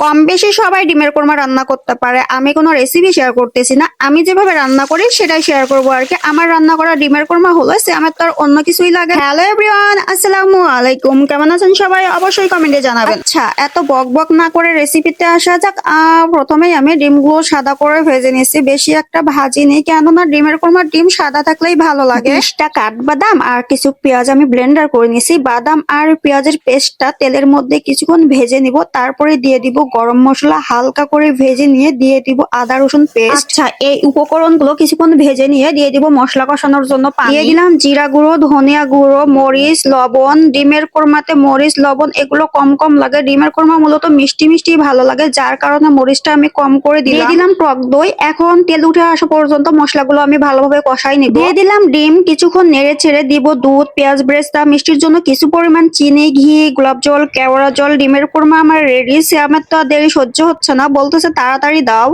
কম বেশি সবাই ডিমের কোরমা রান্না করতে পারে। আমি কোনো রেসিপি শেয়ার করতেছি না, আমি যেভাবে রান্না করি সেটাই শেয়ার করবো আর কি। আমার রান্না করা ডিমের কোরমা হলো সেমের, তো আর অন্য কিছুই লাগে। হ্যালো এভরিওয়ান, আসসালামু আলাইকুম। কেমন আছেন সবাই? অবশ্যই কমেন্টে জানাবেন। আচ্ছা, এত বক বক না করে রেসিপিতে আসা যাক। প্রথমেই আমি ডিমগুলো সাদা করে ভেজে নিয়েছি, বেশি একটা ভাজিনি, কেননা ডিমের কোরমা ডিম সাদা থাকলেই ভালো লাগে। 20টা কাঠবাদাম আর কিছু পেঁয়াজ আমি ব্লেন্ডার করে নিয়েছি। বাদাম আর পেঁয়াজের পেস্টটা তেলের মধ্যে কিছুক্ষণ ভেজে নিব, তারপরে দিয়ে দিব গরম মশলা, হালকা করে ভেজে নিয়ে দিয়ে দিব আদা রসুন পেস্ট। আচ্ছা, এই উপকরণগুলো কিছুক্ষণ ভেজে নিয়ে দিয়ে দিব মশলা কষানোর জন্য পানি। দিয়ে দিলাম জিরা গুঁড়ো, ধনিয়া গুঁড়ো, মরিচ, লবণ। ডিমের কোরমাতে মরিচ লবণ এগুলো কম কম লাগে। ডিমের কোরমা মূলত মিষ্টি মিষ্টি ভালো লাগে, যার কারণে মরিচটা আমি কম করে দিলাম। দিয়ে দিলাম টক দই। এখন তেল উঠে আসা পর্যন্ত মশলাগুলো আমি ভালোভাবে কষাই নিব। দিয়ে দিলাম ডিম, কিছুক্ষণ নেড়ে ছেড়ে দিব দুধ, পেঁয়াজ ব্রেস্তা, মিষ্টির জন্য কিছু পরিমাণ চিনি, ঘি, গোলাপ জল, কেওড়া জল। ডিমের কোরমা আমার রেডি। আমার তো আর দেরি সহ্য হচ্ছে না, বলতেছে তাড়াতাড়ি দাও।